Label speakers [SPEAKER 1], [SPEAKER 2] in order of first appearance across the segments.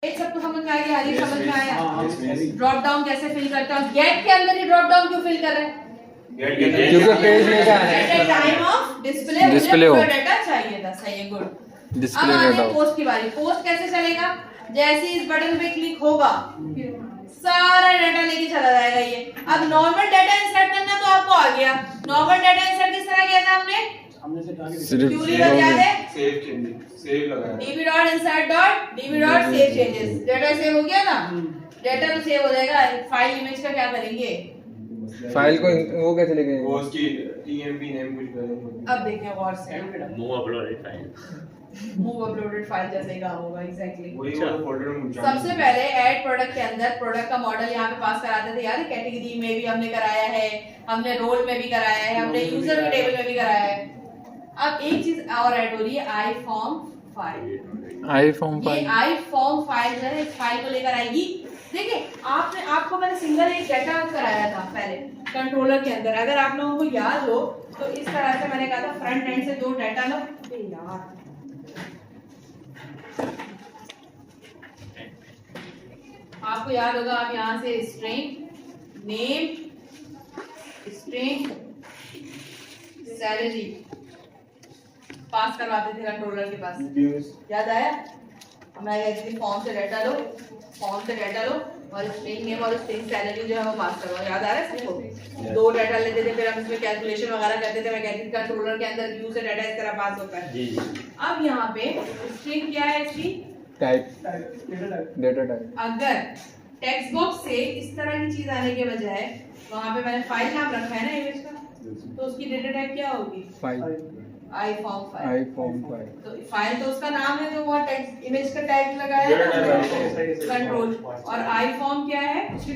[SPEAKER 1] एक सबको समझ में आ गया? ये समझ में आया? ड्रॉप डाउन कैसे फिल करता हूँ? गेट के अंदर ही ड्रॉप डाउन क्यों फिल कर रहे हैं?
[SPEAKER 2] क्योंकि पेज में क्या है,
[SPEAKER 1] टाइम ऑफ डिस्प्ले हो डाटा चाहिए था। सही है, गुड। अब आते हैं पोस्ट की बारी। पोस्ट कैसे चलेगा? जैसे इस बटन पे क्लिक होगा सारा डाटा लेके चला जाएगा ये। अब नॉर्मल डाटा इंसर्ट करना तो आपको आ गया। नॉर्मल डाटा इंसर्ट किस तरह किया था हमने? db.insert.db.save changes। डाटा सेव हो गया ना? डाटा तो सेव हो जाएगा। फाइल इमेज का क्या करेंगे?
[SPEAKER 2] फाइल को वो कैसे लेके
[SPEAKER 3] वो उसकी टीएमपी नेम कुछ करेंगे।
[SPEAKER 1] अब देखिए गौर से।
[SPEAKER 4] Move uploaded file,
[SPEAKER 1] move uploaded file जैसे ही काम होगा। एग्जैक्टली।
[SPEAKER 3] वही वाला फोल्डर में
[SPEAKER 1] सबसे पहले ऐड प्रोडक्ट के अंदर प्रोडक्ट का मॉडल यहाँ पे पास कराते थे यार। कैटेगरी में भी हमने कराया है, हमने रोल में भी कराया है, हमने यूजर के टेबल में भी कराया है। अब एक चीज और ऐड हो रही है, आई फॉर्म फाइल।
[SPEAKER 2] आई फॉर्म फाइल,
[SPEAKER 1] ये आई फॉर्म फाइल जो है इस फाइल को लेकर आएगी। देखिए आपको मैंने सिंगल एक डाटा कराया था पहले कंट्रोलर के अंदर। अगर आप लोगों को याद हो तो इस तरह से मैंने कहा था फ्रंट एंड से दो डाटा लो यार। आपको याद होगा, आप यहाँ से स्ट्रिंग नेम, स्ट्रिंग सैलरी पास करवाते थे कंट्रोलर के पास। याद आया? मैं कहती थी फॉर्म से डाटा लो, फॉर्म से डाटा लो और स्ट्रिंग नेम और स्ट्रिंग सैलरी जो है वो पास करवाओ। याद आ रहा है सबको? दो डाटा लेते थे, फिर हम इसमें कैलकुलेशन वगैरह करते थे। मैं कहती थी कंट्रोलर के अंदर व्यू से डाटा इस तरह पास होता है। अब यहाँ पे स्ट्रिंग क्या है इसकी?
[SPEAKER 2] Type, data type.
[SPEAKER 1] अगर टेक्स्ट बॉक्स से इस तरह की चीज आने के बजाय वहां पे मैंने फाइल नाम रखा है ना इमेज का, तो उसकी डेटा टाइप क्या होगी?
[SPEAKER 2] फाइल,
[SPEAKER 1] आई फॉर्म फाइल।
[SPEAKER 2] आई फॉर्म फाइल।
[SPEAKER 1] तो फाइल तो उसका नाम है, जो वो टेक्स्ट इमेज का टाइप लगाया है कंट्रोल। और आई फॉर्म क्या है? उसकी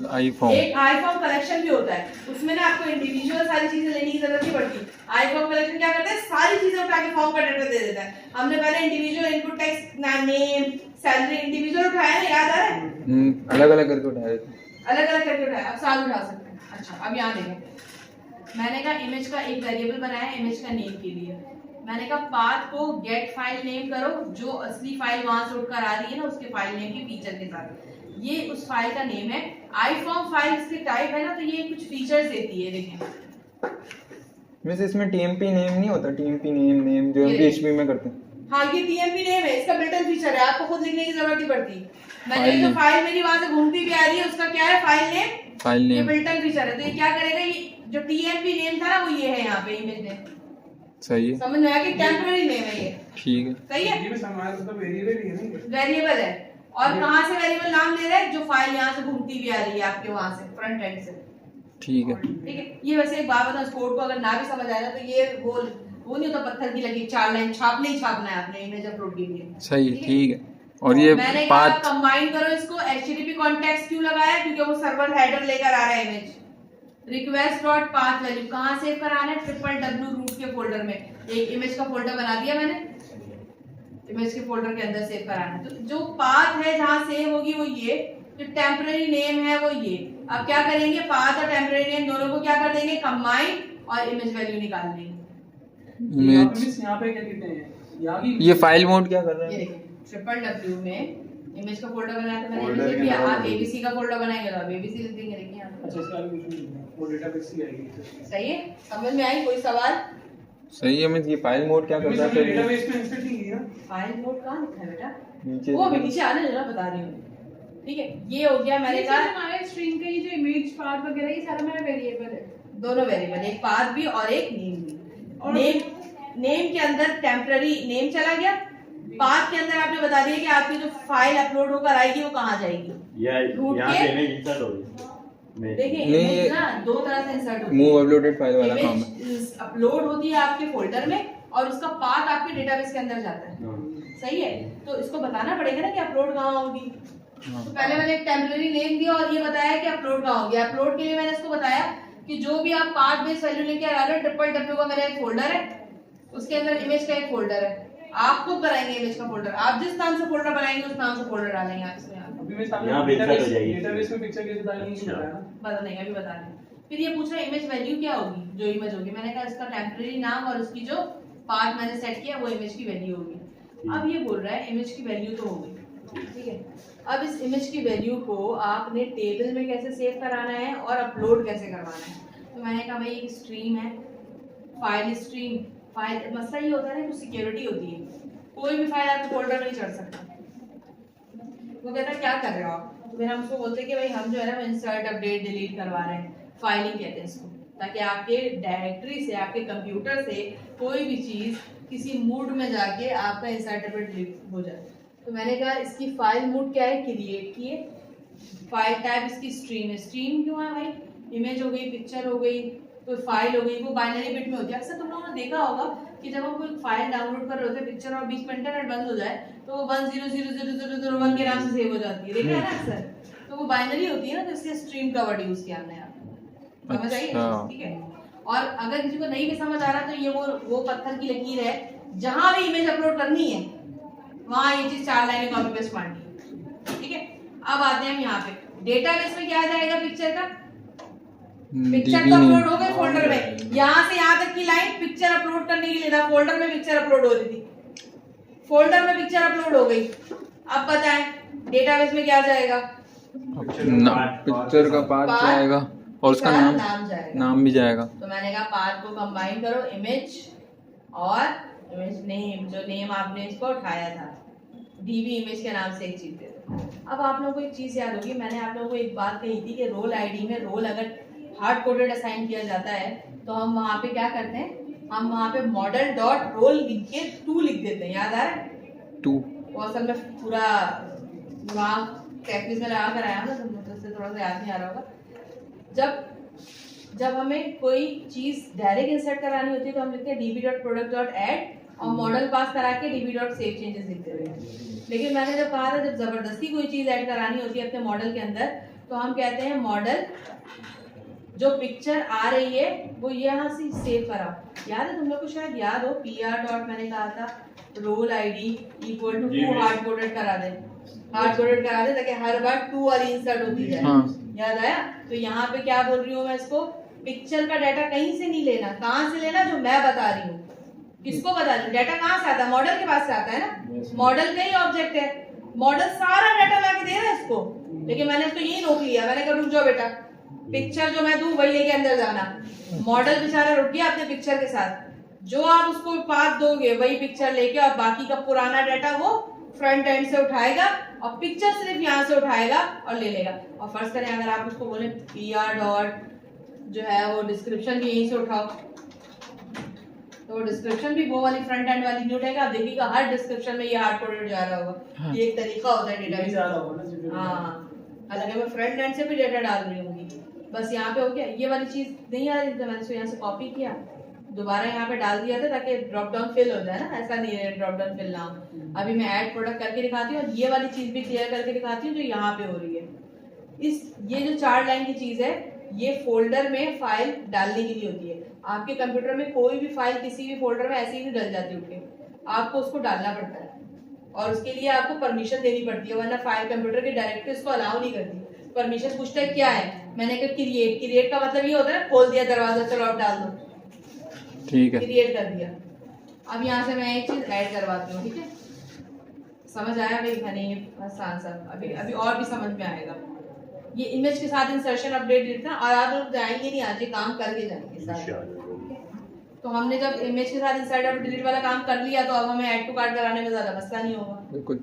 [SPEAKER 2] आई फॉर्म,
[SPEAKER 1] एक आई फॉर्म कलेक्शन भी होता है। उसमें ना आपको इंडिविजुअल सारी चीजें लेने की जरूरत नहीं पड़ती। आई फॉर्म कलेक्शन क्या करता है? सारी चीजें उठा के फॉर्म का डाटा दे देता है। हमने पहले individual input text name salary individual उठाया ना, याद आ रहा है?
[SPEAKER 2] अलग अलग करके उठाया,
[SPEAKER 1] अलग अलग करके उठाया। अब साथ उठा सकते हैं। अच्छा, अब यहाँ देखें, मैंने कहा इमेज का एक वेरिएबल बनाया इमेज का नेम के लिए। मैंने कहा पाथ को गेट फाइल नेम करो, जो असली फाइल वहां से उठकर आ रही है ना उसके फाइल नेम के फीचर के साथ। ये उस फाइल का नेम है। आई फॉर्म फाइल इसकी टाइप है ना, तो ये कुछ फीचर्स देती है। देखें
[SPEAKER 2] वैसे इसमें टीएमपी नेम नहीं होता? टीएमपी नेम जो हम पीएचपी में करते हैं।
[SPEAKER 1] हाँ, ये टीएमपी नेम है, इसका बिल्ट इन फीचर है, आपको खुद लिखने की जरूरत नहीं पड़ती। मैंने जो फाइल मेरी वहां से घूमती भी आ रही है उसका क्या है? File name.
[SPEAKER 2] फाइल
[SPEAKER 1] ये
[SPEAKER 2] नेम
[SPEAKER 1] बिल्ट इन फीचर है। तो ये क्या करेगा? ये जो टीएमपी नेम था ना वो ये है यहाँ पे इमेज नेम।
[SPEAKER 2] सही है,
[SPEAKER 1] समझ में आया कि टेम्पररी नेम है ये?
[SPEAKER 2] ठीक है,
[SPEAKER 1] सही है,
[SPEAKER 3] ये भी समाज तो वेरिएबल ही है ना।
[SPEAKER 1] वेरिएबल है। और कहाँ से वेरिएबल नाम ले रहा है? जो फाइल यहाँ से घूमती भी आ रही है आपके वहां से फ्रंट एंड से।
[SPEAKER 2] ठीक है,
[SPEAKER 1] ठीक है। ये वैसे एक बात बताओ, इस कोड को अगर ना भी समझ आया ना तो ये वो नहीं होता पत्थर की लगी 4 लाइन छापने ही छापना है आपने इमेज अपलोड के लिए।
[SPEAKER 2] सही है, ठीक है। और ये
[SPEAKER 1] मैंने कहा
[SPEAKER 2] पाथ
[SPEAKER 1] कंबाइन करो इसको। एचटीटीपी कॉन्टेक्स्ट क्यों लगाया? क्योंकि वो सर्वर हेडर लेकर आ रहा है image. Request dot path value कहाँ सेव कराना है? www रूट के फोल्डर में। एक इमेज का फोल्डर बना दिया मैंने, इमेज के फोल्डर के अंदर सेव कराना है। तो जो पाथ है जहाँ सेव होगी वो ये, जो टेम्पररी नेम है वो ये। अब क्या करेंगे? पाथ और टेम्पररी नेम दोनों को क्या कर देंगे? कंबाइन और इमेज वैल्यू निकाल देंगे।
[SPEAKER 2] इमेज।
[SPEAKER 3] यहाँ पे क्या कहते हैं?
[SPEAKER 2] ये फाइल मोड क्या कर रहा
[SPEAKER 1] ये
[SPEAKER 2] है?
[SPEAKER 1] देखिए www में इमेज का फोल्डर बनाया था मैंने। ये आप एबीसी का फोल्डर बनाएंगे तो आप एबीसी लिख देंगे। देखिए यहाँ पे।
[SPEAKER 3] अच्छा, इसका आगे कुछ नहीं है, वो डेटाबेस ही आएगी।
[SPEAKER 1] सही है, समझ में आई? कोई सवाल?
[SPEAKER 2] सही है। मैं ये फाइल मोड क्या कर रहा है?
[SPEAKER 3] डेटाबेस में इंसर्ट नहीं किया।
[SPEAKER 1] फाइल मोड कहाँ लिखा है बेटा?
[SPEAKER 2] नीचे
[SPEAKER 1] वो भी नीचे आने जरा बता रही हूँ। ठीक है, ये हो गया। मैंने कहा
[SPEAKER 5] हमारे स्ट्रिंग का ये जो इमेज पाथ वगैरह ये सारा मेरा वेरिएबल है।
[SPEAKER 1] दोनों वेरिएबल, एक पाथ भी और एक नेम भी। नेम के अंदर टेम्पररी नेम चला गया। पाथ के अंदर आपने बता दिया कि आपकी जो फाइल अपलोड होकर आएगी वो कहाँ जाएगी? रूट
[SPEAKER 4] यहाँ
[SPEAKER 1] के।
[SPEAKER 4] पे इमेज इंसर्ट होगी।
[SPEAKER 1] देखिए
[SPEAKER 2] नहीं,
[SPEAKER 1] इमेज ना दो तरह से इंसर्ट होती है।
[SPEAKER 2] मूव अपलोडेड फाइल वाला काम है।
[SPEAKER 1] इमेज अपलोड होती है आपके फोल्डर में और उसका पाथ आपके डेटाबेस के अंदर जाता है। सही है, तो इसको बताना पड़ेगा ना कि अपलोड कहाँ होगी। तो पहले मैंने एक टेम्पररी नेम दिया और ये बताया कि अपलोड कहाँ होगी। अपलोड के लिए मैंने इसको बताया कि जो भी आप पाथ बेस्ड वैल्यू लेके आ रहे हो, www का मेरा एक फोल्डर है, उसके अंदर इमेज का एक फोल्डर है। आप खुद बनाएंगे इमेज का फोल्डर। आप जिस नाम से फोल्डर बनाएंगे उस नाम से फोल्डर डालेंगे आप इसमें।
[SPEAKER 3] अभी मैं सामने
[SPEAKER 4] यहाँ पे insert हो जाएगी।
[SPEAKER 3] डेटाबेस में पिक्चर कैसे डालनी है बताया ना।
[SPEAKER 1] बता नहीं, अभी बता रहे हैं। फिर ये पूछ रहा है इमेज वैल्यू क्या होगी? जो इमेज होगी, मैंने कहा इसका टेम्पररी नाम और उसकी जो पाथ मैंने सेट किया वो इमेज की वैल्यू होगी। अब ये बोल रहा है इमेज की वैल्यू तो हो गई, ठीक है। अब इस इमेज की वैल्यू को आपने टेबल में कैसे सेव कराना है और अपलोड कैसे करवाना है। तो मैंने कहा भाई एक स्ट्रीम है, फाइल स्ट्रीम, फाइल मसला ये होता है ना, कुछ सिक्योरिटी होती है, कोई भी फाइल आपके फोल्डर में नहीं चढ़ सकता। वो कहता है क्या कर रहे हो आप, तो फिर हम उसको बोलते हैं कि भाई हम जो है ना इंसर्ट अपडेट डिलीट करवा रहे हैं, फाइलिंग कहते हैं इसको, ताकि आपके डायरेक्टरी से, आपके कंप्यूटर से कोई भी चीज़ किसी मूड में जाके आपका इंसर्ट अपडेट डिलीट हो जाए। तो मैंने कहा इसकी फाइल मूड क्या है, क्रिएट किए, फाइल टाइप इसकी स्ट्रीम है। स्ट्रीम क्यों है भाई, इमेज हो गई, पिक्चर हो गई, कोई फाइल हो गई, वो बाइनरी बिट में होती है। अक्सर तुम लोगों ने देखा होगा कि जब हम कोई फाइल डाउनलोड कर रहे होते हैं पिक्चर और बीच में इंटरनेट बंद हो जाए तो वो 10000001 के नाम से सेव हो जाती है, देखा है ना अक्सर। तो वो बाइनरी होती है ना, तो इसलिए स्ट्रीम का वर्ड यूज किया हमने यहाँ पे, समझ आई, ठीक है। और अगर किसी को नहीं भी समझ आ रहा तो ये वो पत्थर की लकीर है, जहां भी इमेज अपलोड करनी है वहां ये चीज 4 लाइनें कॉपी पेस्ट मारनी है, ठीक है। अब आते हैं हम यहाँ पे डेटाबेस में, क्या आ जाएगा पिक्चर का, पिक्चर तो अपलोड हो गए फोल्डर में, यहाँ से यहाँ तक की लाइन पिक्चर अपलोड करने के लिए था, फोल्डर में पिक्चर अपलोड हो रही थी, फोल्डर में पिक्चर अपलोड हो गई। अब बताएं डेटाबेस में क्या जाएगा,
[SPEAKER 2] पिक्चर का पाथ जाएगा और उसका नाम
[SPEAKER 1] जाएगा,
[SPEAKER 2] नाम भी जाएगा।
[SPEAKER 1] तो मैंने कहा पाथ को कंबाइन करो, इमेज और इमेज नेम, जो नेम आपने इसको उठाया था डीबी इमेज के नाम से एक चीज दे दो। अब आप लोगों को एक चीज याद होगी, मैंने आप लोगों को एक बात कही थी कि रोल आईडी में रोल अगर हार्ड कोडेड असाइन किया जाता है तो हम वहाँ पे क्या करते हैं, हम वहाँ पे मॉडल डॉट रोल लिख के 2 लिख देते हैं, याद आ रहा है
[SPEAKER 2] 2,
[SPEAKER 1] वो असल में पूरा वहाँ प्रैक्टिस में लगा कर आया ना, तो मुझसे थोड़ा सा याद नहीं आ रहा होगा। जब हमें कोई चीज डायरेक्ट इंसर्ट करानी होती है तो हम लिखते हैं db.product.add और मॉडल पास करा के db.saveChanges लिखते हैं। लेकिन मैंने जब कहा था जब जबरदस्ती कोई चीज ऐड करानी होती है अपने मॉडल के अंदर तो हम कहते हैं मॉडल जो पिक्चर आ रही है वो यहाँ से सेव कराओ। याद है तुम लोग को, शायद याद हो, pr डॉट मैंने कहा था role ID equal to 2 hard coded करा दे, हार्ड कोडेड करा दे ताकि हर बार 2 वाली इंसर्ट होती जाए। याद आया। तो यहाँ पे क्या बोल रही हूँ मैं इसको, पिक्चर का डाटा कहीं से नहीं लेना, कहाँ से लेना, जो मैं बता रही हूँ। किसको बता रही हूँ, डाटा कहाँ से आता है, मॉडल के पास से आता है ना, मॉडल का ही ऑब्जेक्ट है, मॉडल सारा डाटा ला के दे रहा है इसको, लेकिन मैंने इसको यही रोक लिया, मैंने कहा रुक जाओ बेटा, पिक्चर जो मैं दूं वही लेके अंदर जाना। मॉडल बेचारा रुक गया अपने पिक्चर के साथ, जो आप उसको पाथ दोगे वही पिक्चर लेके और बाकी का पुराना डाटा वो फ्रंट एंड से उठाएगा और पिक्चर सिर्फ यहाँ से उठाएगा और ले लेगा। और फर्ज करें अगर आप उसको बोले pr डॉट जो है वो डिस्क्रिप्शन भी यहीं से उठाओ तो डिस्क्रिप्शन भी वो वाली फ्रंट एंड वाली नहीं उठाएगा। आप देखिएगा हर डिस्क्रिप्शन में ये हार्ड कोडेड जा रहा होगा। ये एक तरीका होता है डेटा
[SPEAKER 3] जा रहा होगा ना।
[SPEAKER 1] हाँ, हालांकि मैं फ्रंट एंड से भी डेटा डाल रही होंगी, बस यहाँ पे हो गया ये वाली चीज नहीं आ रही थी, मैंने इसको यहाँ से कॉपी किया, दोबारा यहाँ पे डाल दिया था ताकि ड्रॉप डाउन फिल हो जाए ना, ऐसा नहीं है ड्रॉप डाउन फिल ना हो। अभी मैं ऐड प्रोडक्ट करके दिखाती हूँ और ये वाली चीज भी क्लियर करके दिखाती हूँ जो यहाँ पे हो रही है। ये जो 4 लाइन की चीज है ये फोल्डर में फाइल डालने के लिए होती है। आपके कंप्यूटर में कोई भी फाइल किसी भी फोल्डर में ऐसे ही नहीं डल जाती उठ के, आपको उसको डालना पड़ता है और उसके लिए आपको परमिशन देनी पड़ती है, वरना फाइल कंप्यूटर के डायरेक्टरी उसको अलाउ नहीं करती। परमिशन पूछता है क्या है, मैंने कहा क्रिएट का मतलब ये होता है खोल दिया दरवाजा, चलो आप डाल दो,
[SPEAKER 2] ठीक है,
[SPEAKER 1] क्रिएट कर दिया। अब यहाँ से मैं एक चीज ऐड करवाती हूँ, ठीक है, समझ आया भाई? नहीं आसान सा, अभी और भी समझ में आएगा। ये इमेज के साथ इंसर्शन अपडेट लिखना और आप लोग जाएंगे नहीं, आज ये काम करके जाएंगे सारे। तो हमने जब इमेज के साथ इंसर्ट और डिलीट वाला काम कर लिया तो अब हमें ऐड टू कार्ट कराने में ज्यादा मसला नहीं होगा,
[SPEAKER 2] बिल्कुल,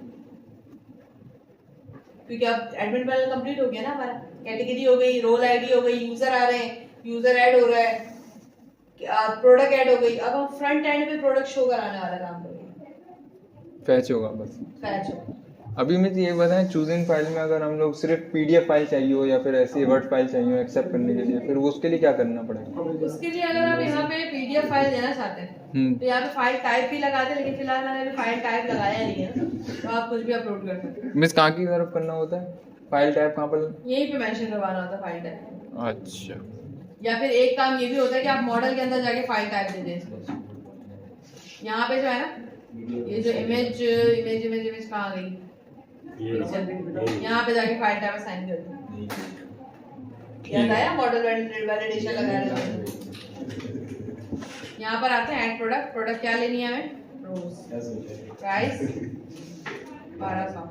[SPEAKER 1] क्योंकि अब एडमिन पैनल कंप्लीट हो गया ना हमारा, कैटेगरी हो गई, रोल आईडी हो गई, यूजर आ रहे हैं, यूजर ऐड हो रहा है, प्रोडक्ट ऐड हो गई। अब हम फ्रंट एंड पे प्रोडक्ट शो कराने वाला काम करेंगे,
[SPEAKER 2] फैच होगा बस,
[SPEAKER 1] फैच हो।
[SPEAKER 2] अभी मुझे ये बताएं चूजिंग फाइल में अगर हम लोग सिर्फ पीडीएफ फाइल चाहिए हो या फिर ऐसी वर्ड फाइल चाहिए हो एक्सेप्ट करने के लिए, फिर वो उसके लिए क्या करना पड़ेगा?
[SPEAKER 1] उसके लिए अगर आप यहाँ पे पीडीएफ फाइल देना चाहते हैं तो यहाँ पे फाइल टाइप भी लगा दे, लेकिन फिलहाल मैंने अभी फाइल टाइप लगाया नहीं है तो आप कुछ भी अपलोड कर सकते हैं।
[SPEAKER 2] मिस कहाँ की तरफ करना होता है फाइल टाइप, कहाँ पर?
[SPEAKER 1] यहीं पे मेंशन करवाना होता है फाइल टाइप।
[SPEAKER 2] अच्छा,
[SPEAKER 1] या फिर एक काम ये भी होता है कि आप मॉडल के अंदर जाके फाइल टाइप दे दें इसको। यहाँ पे जो है ना ये जो इमेज कहाँ गई, यहाँ पे जाके फाइल टाइप असाइन कर दो। याद आया मॉडल वैलिडेशन लगाया। यहाँ पर आते हैं ऐड प्रोडक्ट क्या लेनी है हमें, रोज, प्राइस 1200।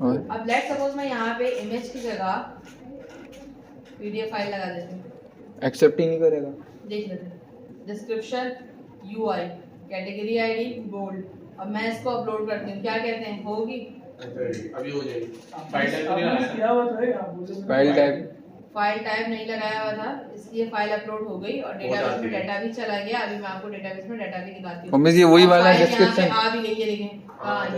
[SPEAKER 2] और
[SPEAKER 1] अब लेट सपोज मैं यहाँ पे इमेज की जगह पीडीएफ फाइल लगा देती हूँ,
[SPEAKER 2] एक्सेप्ट ही नहीं करेगा।
[SPEAKER 1] देख लेते हैं। Description UI, category ID bold. अब मैं इसको अपलोड करती हूँ, क्या कहते हैं, होगी?
[SPEAKER 6] अभी हो जाएगी।
[SPEAKER 3] फाइल टाइप किया हुआ तो है आप बोले
[SPEAKER 2] फाइल टाइप
[SPEAKER 1] फाइल टाइप नहीं लगाया हुआ था, इसलिए फाइल अपलोड हो गई और डेटाबेस में डाटा भी चला गया। अभी मैं आपको डेटाबेस में डाटा भी दिखाती हूँ।
[SPEAKER 2] उम्मीद ये वही
[SPEAKER 1] और
[SPEAKER 2] वाला
[SPEAKER 1] फाइल यहाँ पे
[SPEAKER 2] डिस्क्रिप्शन।
[SPEAKER 1] आ भी गई है, देखें कहाँ आई,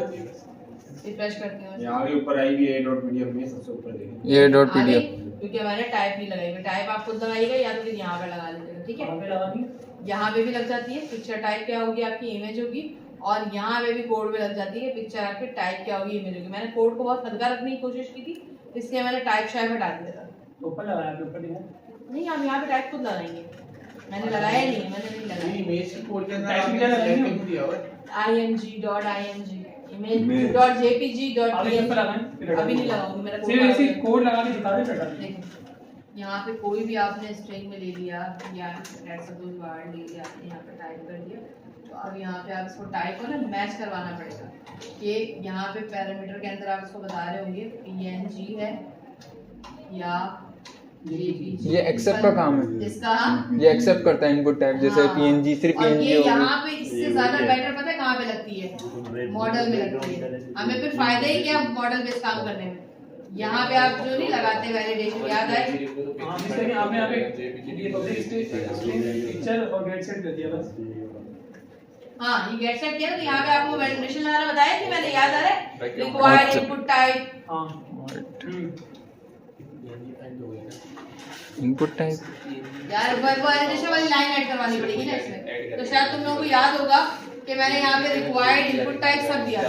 [SPEAKER 1] रिफ्रेश करती हूँ।
[SPEAKER 6] यहाँ भी ऊपर आएगी a.pdf में सबसे ऊपर देखेंगे।
[SPEAKER 2] ये डॉट
[SPEAKER 1] आ गई,
[SPEAKER 2] पीडीएफ।
[SPEAKER 1] क्योंकि मैंने टाइप नहीं लगाई हुई। टाइप आप खुद लगाइएगा या तो फिर यहाँ पे लगा लीजिएगा, ठीक
[SPEAKER 3] कहाँ
[SPEAKER 1] है?
[SPEAKER 3] पे लगा दी?
[SPEAKER 1] यहाँ पे भी लग जाती है पिक्चर टाइप क्या होगी, आपकी इमेज होगी। और यहाँ पे भी कोड में लग जाती है पिक्चर आपकी टाइप क्या होगी, इमेज होगी। मैंने कोड को बहुत हल्का रखने की कोशिश की थी, इसलिए मैंने टाइप शायद हटा दिया था।
[SPEAKER 3] तो ऊपर लगाया आपके ऊपर नहीं है?
[SPEAKER 1] नहीं, आप यहाँ पे टाइप खुद लगाएंगे, मैंने लगाया नहीं है, मैंने नहीं
[SPEAKER 6] ये
[SPEAKER 1] लगाया।
[SPEAKER 6] इमेज की कोड के अंदर
[SPEAKER 3] टाइप
[SPEAKER 6] आपने
[SPEAKER 3] क्या लगाएंगे?
[SPEAKER 6] select किया हुआ है।
[SPEAKER 1] img.img image.jpg.png
[SPEAKER 3] ऊपर लगाएं, फिर हटा
[SPEAKER 1] अभी नहीं
[SPEAKER 3] दीजिए।
[SPEAKER 1] लगाऊंगी, मेरा
[SPEAKER 3] सिर्फ ऐसे कोड लगा के दिखा दे बेटा।
[SPEAKER 1] देखो यहाँ पे कोई भी आपने स्ट्रिंग में ले लिया या वर्ड ले लिया, आपने यहाँ पे टाइप कर दिया। तो अब यहाँ पे आप इसको टाइप को ना मैच करवाना पड़ेगा कि यहाँ पे पैरामीटर के अंदर आप इसको बता रहे होंगे png है या JPG।
[SPEAKER 2] ये accept का काम है।
[SPEAKER 1] इसका
[SPEAKER 2] ये एक्सेप्ट करता है इनपुट टाइप, जैसे
[SPEAKER 1] हाँ।
[SPEAKER 2] पीएनजी सिर्फ
[SPEAKER 1] और
[SPEAKER 2] पीएनजी
[SPEAKER 1] ये
[SPEAKER 2] हो
[SPEAKER 1] यहाँ पे इससे ज्यादा बेटर पता है कहाँ पे लगती है, मॉडल में लगती है। हमें फिर फायदा ही क्या मॉडल बेस्ड काम करने में। यहाँ पे आप जो नहीं लगाते वैलिडेशन, याद है?
[SPEAKER 3] हाँ, जिससे कि आपने यहाँ पे ये पब्लिक पिक्चर और गेट सेट कर दिया बस।
[SPEAKER 1] हाँ, ये गेट सेट किया ना, तो यहाँ पे आपको वैलिडेशन लगाना बताया कि मैंने, याद आ रहा है? Required input type.
[SPEAKER 3] हाँ
[SPEAKER 2] इनपुट टाइप।
[SPEAKER 1] यार वैलिडेशन वाली लाइन ऐड करवानी पड़ेगी ना इसमें। तो शायद तुम लोगों को याद होगा कि मैंने यहाँ पे रिक्वायर्ड इनपुट टाइप सब दिया था।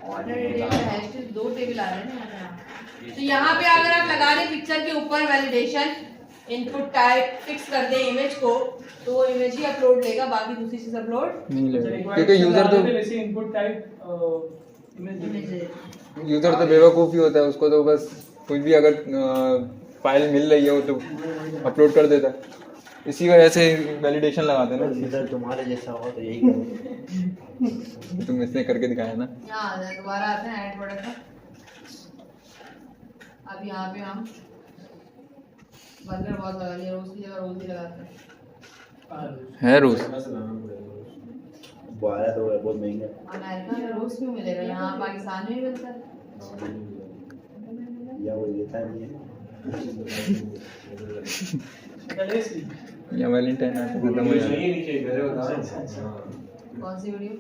[SPEAKER 1] ऑर्डर हैश दो टेबल आ रहे हैं ना यहाँ पे। तो यहाँ पे अगर आप लगा दें पिक्चर के ऊपर वैलिडेशन इनपुट टाइप फिक्स कर दें इमेज को, तो वो इमेज ही अपलोड लेगा, बाकी दूसरी चीज अपलोड
[SPEAKER 2] नहीं लगेगा, क्योंकि यूजर तो बेवकूफ़ ही होता है, उसको तो बस कुछ भी अगर फाइल मिल रही है वो तो अपलोड कर देता है। इसी वजह से वैलिडेशन लगाते हैं ना।
[SPEAKER 4] इधर तुम्हारे जैसा हो तो यही करो।
[SPEAKER 2] तुम इसने करके दिखाया ना।
[SPEAKER 1] यहाँ आ जाए, दोबारा आते हैं ऐड प्रोडक्ट में। अब यहाँ पे हम बर्गर बहुत लगा लिया, रोज की जगह रोज ही लगाते हैं।
[SPEAKER 2] है रोज
[SPEAKER 4] 12 तो बहुत महंगा है।
[SPEAKER 1] अमेरिका में रोज क्यों मिलेगा, यहाँ पाकिस्तान में ही मिलता है।
[SPEAKER 4] या वो लेता नहीं है।
[SPEAKER 2] या वैलेंटाइन आते खत्म हो जाए।
[SPEAKER 1] कौन सी वीडियो?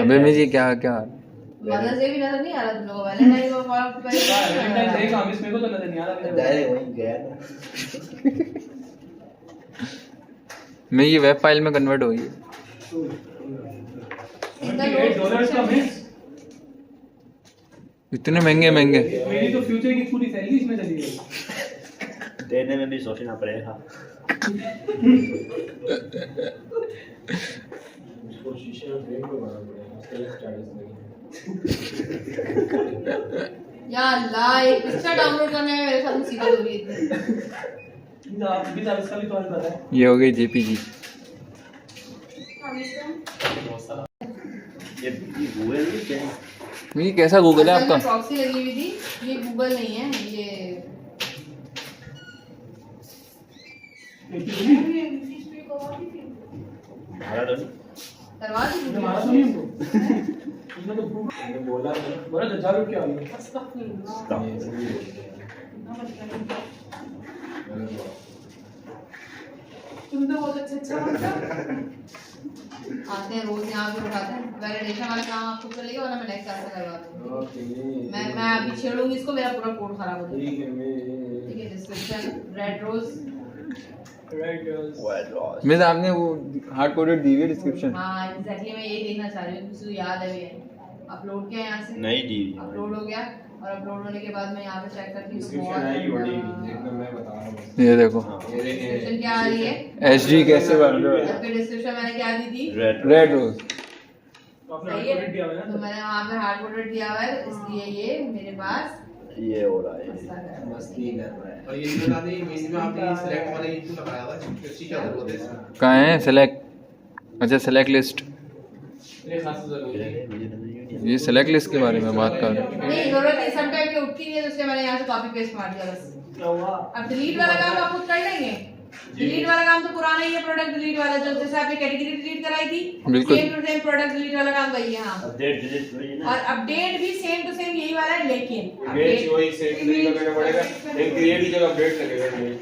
[SPEAKER 2] अबे में जी क्या क्या
[SPEAKER 1] मदर्स डे भी नजर नहीं आ रहा तुम लोगों को, वैलेंटाइन को फॉलो कर
[SPEAKER 4] डायरेक्ट वहीं गया था।
[SPEAKER 2] मैं ये वेब फाइल में कन्वर्ट हो गई है।
[SPEAKER 3] $8 का मिस।
[SPEAKER 2] इतने महंगे महंगे।
[SPEAKER 3] मेरी तो फ्यूचर की पूरी सैलरी इसमें चली गई।
[SPEAKER 4] देने में भी सोचना पड़ेगा।
[SPEAKER 1] या अल्लाह, एक पिक्चर डाउनलोड करने में मेरे साथ मुसीबत हो रही है।
[SPEAKER 3] इसका भी तो हल पता है।
[SPEAKER 2] ये हो गई जेपीजी।
[SPEAKER 4] ये गूगल भी क्या है?
[SPEAKER 2] ये कैसा गूगल है आपका?
[SPEAKER 1] प्रॉक्सी लगी हुई थी, ये गूगल नहीं है, ये
[SPEAKER 4] हमारा तो नहीं।
[SPEAKER 1] करवा दी
[SPEAKER 3] ये हमारा तो नहीं हमको। तुमने तो बोला जज्जा लोग क्या हुआ?
[SPEAKER 5] तुम तो बहुत अच्छा
[SPEAKER 1] आते हैं रोज यहाँ पे उठाते हैं। वैलिडेशन वाला काम आपको चलेगा, वरना मैं नेक्स्ट क्लास में करवा दूंगी। मैं अभी छेड़ूंगी इसको, मेरा पूरा कोड खराब हो जाएगा। ठीक है, डिस्क्रिप्शन रेड रोज।
[SPEAKER 2] मिस आपने वो हार्ड कोडेड दी हुई है डिस्क्रिप्शन।
[SPEAKER 1] हाँ एग्जैक्टली, मैं यही देखना चाह रही हूँ, किसी को याद है भी है। अपलोड किया यहाँ से,
[SPEAKER 4] नहीं दी।
[SPEAKER 1] अपलोड हो गया, और अपलोड होने के बाद मैं यहाँ पे चेक करती हूँ तो
[SPEAKER 6] डिस्क्रिप्शन आएगी बड़ी एकदम, मैं बता रहा हूँ।
[SPEAKER 2] ये देखो
[SPEAKER 6] ये देखें
[SPEAKER 1] डिस्क्रिप्शन क्या आ रही है।
[SPEAKER 2] एचडी कैसे बन रहा है।
[SPEAKER 1] आपके डिस्क्रिप्शन मैंने क्या दी थी,
[SPEAKER 2] रेड रोज।
[SPEAKER 3] तो आपने
[SPEAKER 1] सही
[SPEAKER 3] हार्ड
[SPEAKER 1] है,
[SPEAKER 3] दिया हुआ है
[SPEAKER 1] तो
[SPEAKER 3] ना?
[SPEAKER 1] मैंने वहाँ पे हार्ड कोडेड दिया हुआ है, तो इसलिए ये मेरे पास
[SPEAKER 4] ये हो रहा है।
[SPEAKER 1] मसला है।
[SPEAKER 6] मस्ती कर रहा है। और ये भी बता दें इमेज में आपने सिलेक्ट वाला ये क्यों लगाया हुआ है इसकी क्या जरूरत है इसमें?
[SPEAKER 2] कहाँ है सेलेक्ट? अच्छा सेलेक्ट लिस्ट,
[SPEAKER 3] ये खास जरूरी है।
[SPEAKER 4] मुझे तो नहीं
[SPEAKER 2] ये सेलेक्ट लिस्ट के बारे में बात कर रहे हैं।
[SPEAKER 1] नहीं जरूरत नहीं, सम टाइम ये उठती नहीं है तो इसलिए मैंने यहाँ से कॉपी पेस्ट मार दिया बस। अब डिलीट वाला काम आप खुद कर लेंगे। डिलीट वाला काम तो पुराना ही है, प्रोडक्ट डिलीट वाला जो जैसे आपने कैटेगरी डिलीट कराई थी
[SPEAKER 2] बिल्कुल।
[SPEAKER 1] Same to same product delete वाला काम वही है। हाँ
[SPEAKER 4] अपडेट डिलीट वही ना।
[SPEAKER 1] और अपडेट भी सेम टू सेम यही वाला है, लेकिन
[SPEAKER 6] इमेज वही सेम नहीं लगाना पड़ेगा, एक क्रिएट की जगह अपडेट लगेगा इमेज।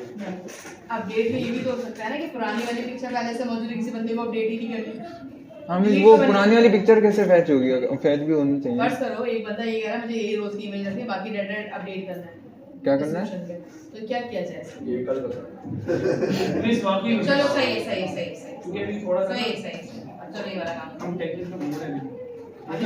[SPEAKER 1] अपडेट में ये भी तो हो सकता है ना कि पुरानी वाली पिक्चर पहले से मौजूद है, किसी बंदे को अपडेट ही नहीं करनी।
[SPEAKER 2] हाँ वो पुरानी वाली पिक्चर कैसे फैच होगी? फैच भी होनी चाहिए।
[SPEAKER 1] फर्स्ट करो, एक बंदा ये कह रहा है मुझे यही रोज की इमेज रखनी है, बाकी डाटा अपडेट करना है।
[SPEAKER 2] क्या करना है?
[SPEAKER 1] Description पे। तो क्या किया जाए?
[SPEAKER 6] ये कल बता।
[SPEAKER 3] प्लीज वाकई
[SPEAKER 1] चलो सही है, सही है, सही है, सही है।
[SPEAKER 3] क्योंकि अभी थोड़ा सा
[SPEAKER 1] सही है, सही है। अब चलो ये वाला काम
[SPEAKER 3] हम टेक्निक में घूम रहे हैं।
[SPEAKER 1] अभी